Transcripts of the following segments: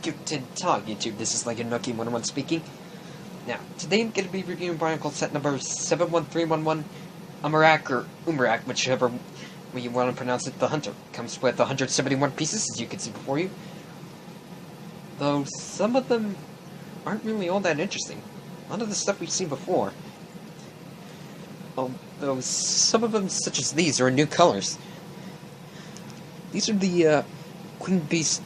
Guten Tag, YouTube. This is Nucky 101 speaking. Now, today I'm going to be reviewing Bionicle set number 71311, Umarak, or Umarak, whichever way you want to pronounce it. The Hunter comes with 171 pieces, as you can see before you. Though some of them aren't really all that interesting. A lot of the stuff we've seen before. Although some of them, such as these, are in new colors. These are the Queen Beast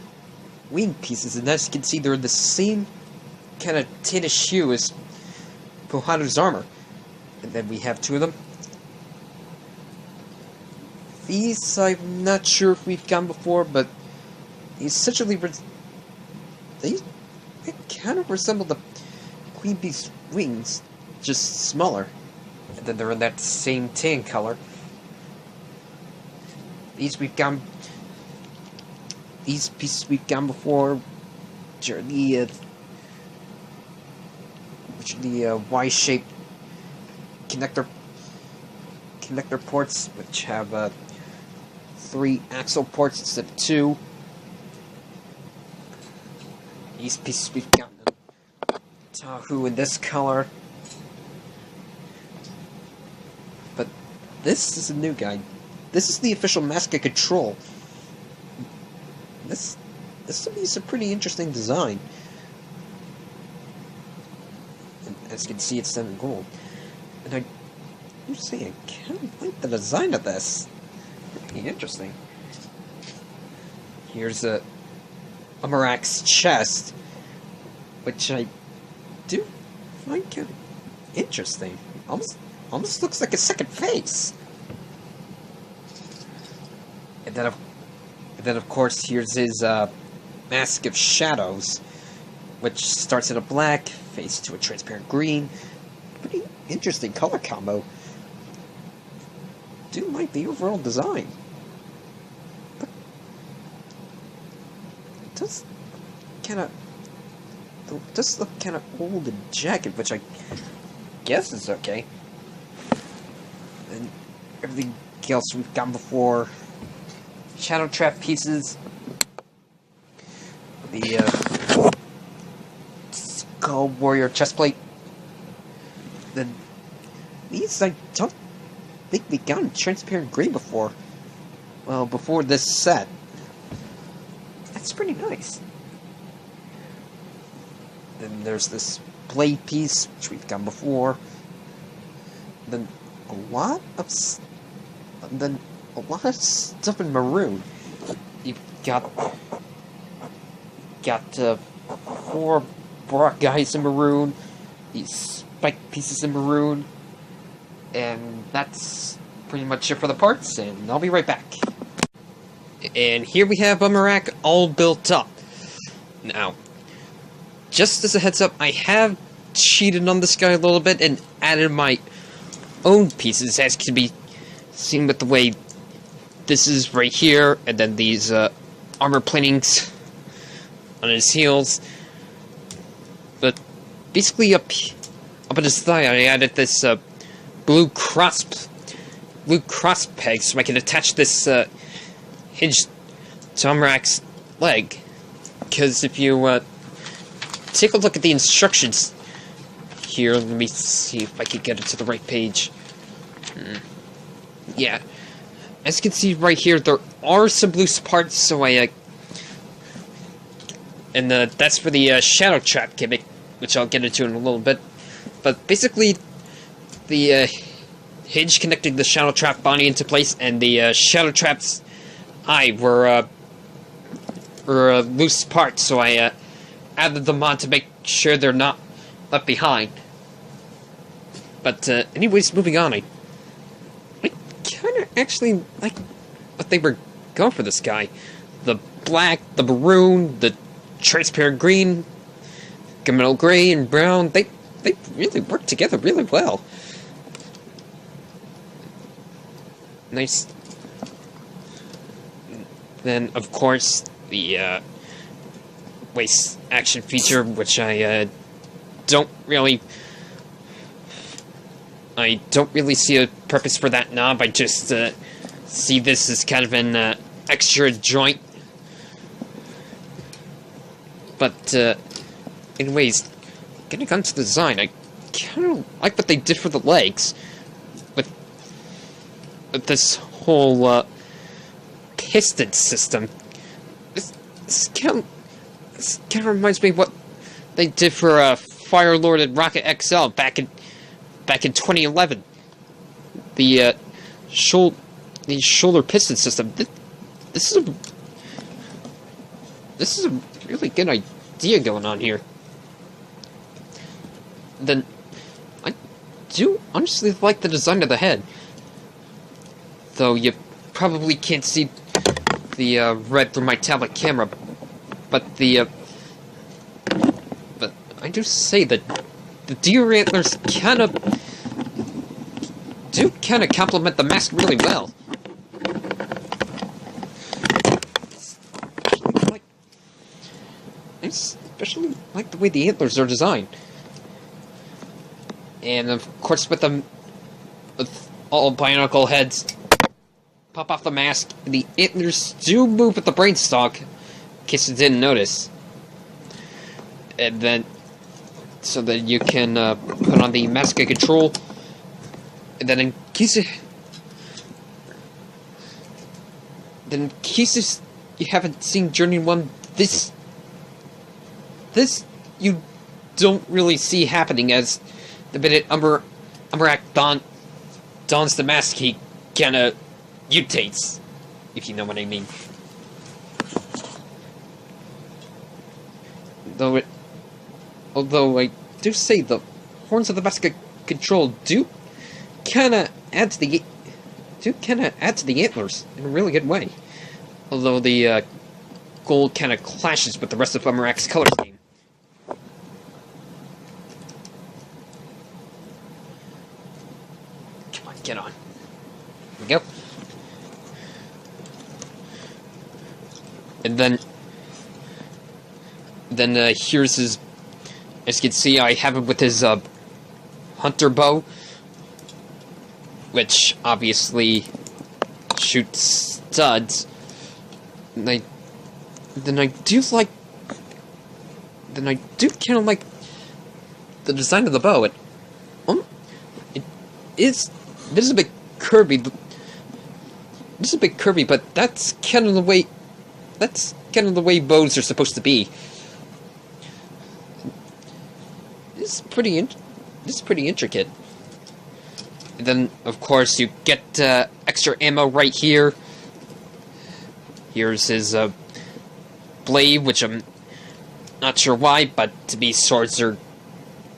wing pieces, and as you can see, they're the same kind of tinnish hue as Pohado's armor. And then we have two of them. These, I'm not sure if we've gone before, but essentially they kind of resemble the Queen Beast wings, just smaller. And then they're in that same tan color. These pieces we've gone before, which are the Y-shaped connector ports, which have 3 axle ports instead of 2. These pieces we've got Tahu in this color, but this is a new guy. This is the official mask of control. This is a pretty interesting design. And as you can see, it's done in gold. And I'm saying, I kind of like the design of this. Pretty interesting. Here's Umarak's chest, which I do find kind of interesting. Almost looks like a second face. And then of course, here's his Mask of Shadows, which starts in a black, fades to a transparent green. Pretty interesting color combo. Do like the overall design. But it does look kind of old and jagged, which I guess is okay. And everything else we've gotten before. Shadow Trap pieces, the Skull Warrior chestplate. Then these I don't think we got in transparent green before. Well, before this set. That's pretty nice. Then there's this blade piece, which we've done before. Then a lot of stuff in maroon. You've got 4 Brock guys in maroon, these spike pieces in maroon, and that's pretty much it for the parts, and I'll be right back. And here we have Umarak all built up. Now, just as a heads up, I have cheated on this guy a little bit and added my own pieces, as can be seen with the way this is right here, and then these armor planings on his heels. But basically, up on his thigh, I added this blue cross peg, so I can attach this hinge to Umarak's leg. Because if you take a look at the instructions here, let me see if I can get it to the right page. Yeah. As you can see right here, there are some loose parts, so and that's for the Shadow Trap gimmick, which I'll get into in a little bit. But basically, the hinge connecting the Shadow Trap body into place, and the Shadow Trap's eye were loose parts, so I added them on to make sure they're not left behind. But anyways, moving on, I kind of actually like what they were going for this guy. The black, the maroon, the transparent green, gunmetal gray, and brown, they really work together really well. Nice. Then, of course, the waist action feature, which I don't really see a purpose for that knob. I just see this as kind of an extra joint But, anyways, getting onto the design, I kind of like what they did for the legs. With this whole, piston system. This kind of reminds me of what they did for, Firelord and Rocket XL back in 2011. The shoulder piston system. This is a really good idea going on here. Then I do honestly like the design of the head, though you probably can't see the red through my tablet camera, but but I do say that the deer antlers kind of complement the mask really well. I especially like the way the antlers are designed, and of course with all Bionicle heads pop off the mask, the antlers do move with the brainstalk, in case you didn't notice. And then, so that you can put on the mask of control, and then in case you haven't seen Journey 1, this you don't really see happening, as the minute Umbrak dons the mask, he kinda mutates, if you know what I mean. Although I do say the horns of the mask of control do kinda add to the antlers in a really good way. Although the gold kinda clashes with the rest of Umbrak's color scheme. Come on, get on. Here we go. And then here's his, as you can see, I have him with his hunter bow, which obviously shoots studs. And I do kind of like the design of the bow. It is a bit curvy. But that's kind of the way. That's kind of the way bows are supposed to be. This is pretty intricate. And then, of course, you get extra ammo right here. Here's his blade, which I'm not sure why, but to me, swords are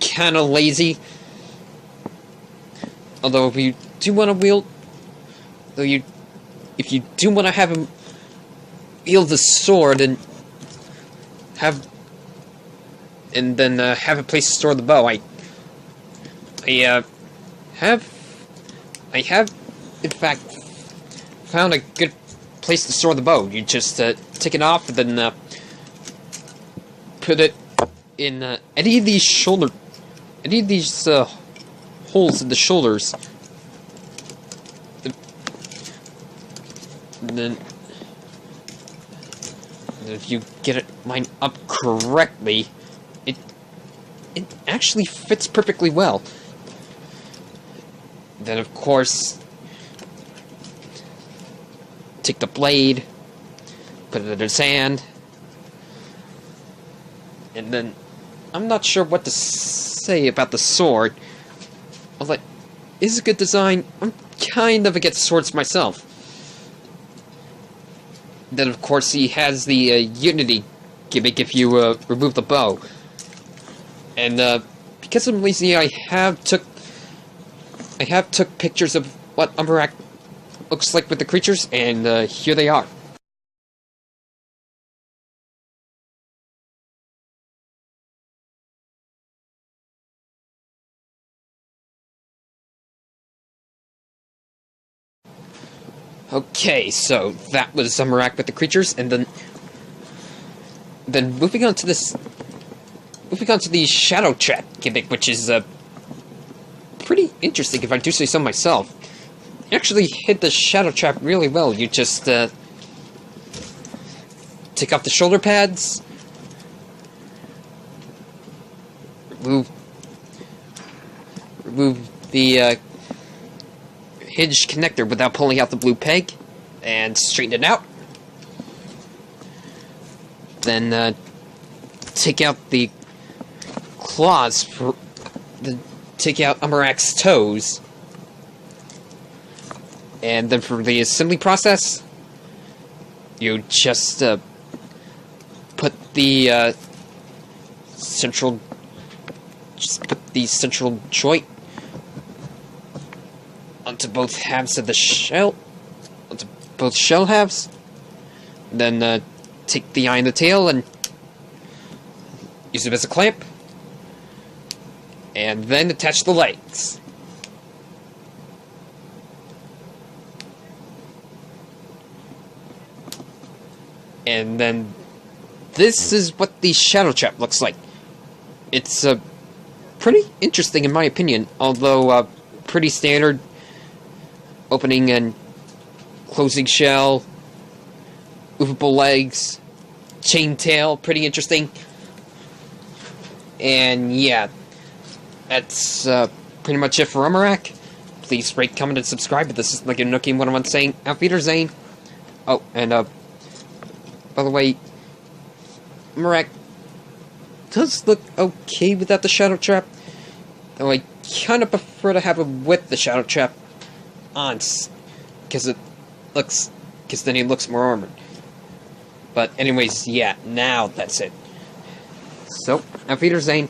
kind of lazy. Although, if you do want to have him wield the sword and then have a place to store the bow, I have in fact found a good place to store the bow. You just take it off and then put it in any of these holes in the shoulders. And then if you get it lined up correctly, it actually fits perfectly well. Then, of course, take the blade, put it in his hand, and then I'm not sure what to say about the sword. Although it is a good design, I'm kind of against swords myself. Then, of course, he has the Unity gimmick if you remove the bow. And because I'm lazy, I have took pictures of what Umbrak looks like with the creatures, and here they are. Okay, so that was Umbrak with the creatures, and then moving on to the Shadow Trap gimmick, which is pretty interesting if I do say so myself. You actually hit the Shadow Trap really well. You just take off the shoulder pads, remove the hinge connector without pulling out the blue peg, and straighten it out. Then take out the claws take out Amarak's toes, and then for the assembly process, you just put the central joint onto both halves of the shell, onto both shell halves. Then take the eye and the tail and use it as a clamp, and then attach the legs. And then this is what the shadow trap looks like. It's pretty interesting in my opinion, although pretty standard. Opening and closing shell, movable legs, chain tail, pretty interesting. And yeah, that's pretty much it for Amarak. Please rate, comment, and subscribe. This is like a Nookie 101 saying, Auf Wiedersehen. Oh, and by the way, Amarak does look okay without the shadow trap, though I kind of prefer to have it with the shadow trap on, because then he looks more armored. But anyways, yeah, now that's it. So, Auf Wiedersehen.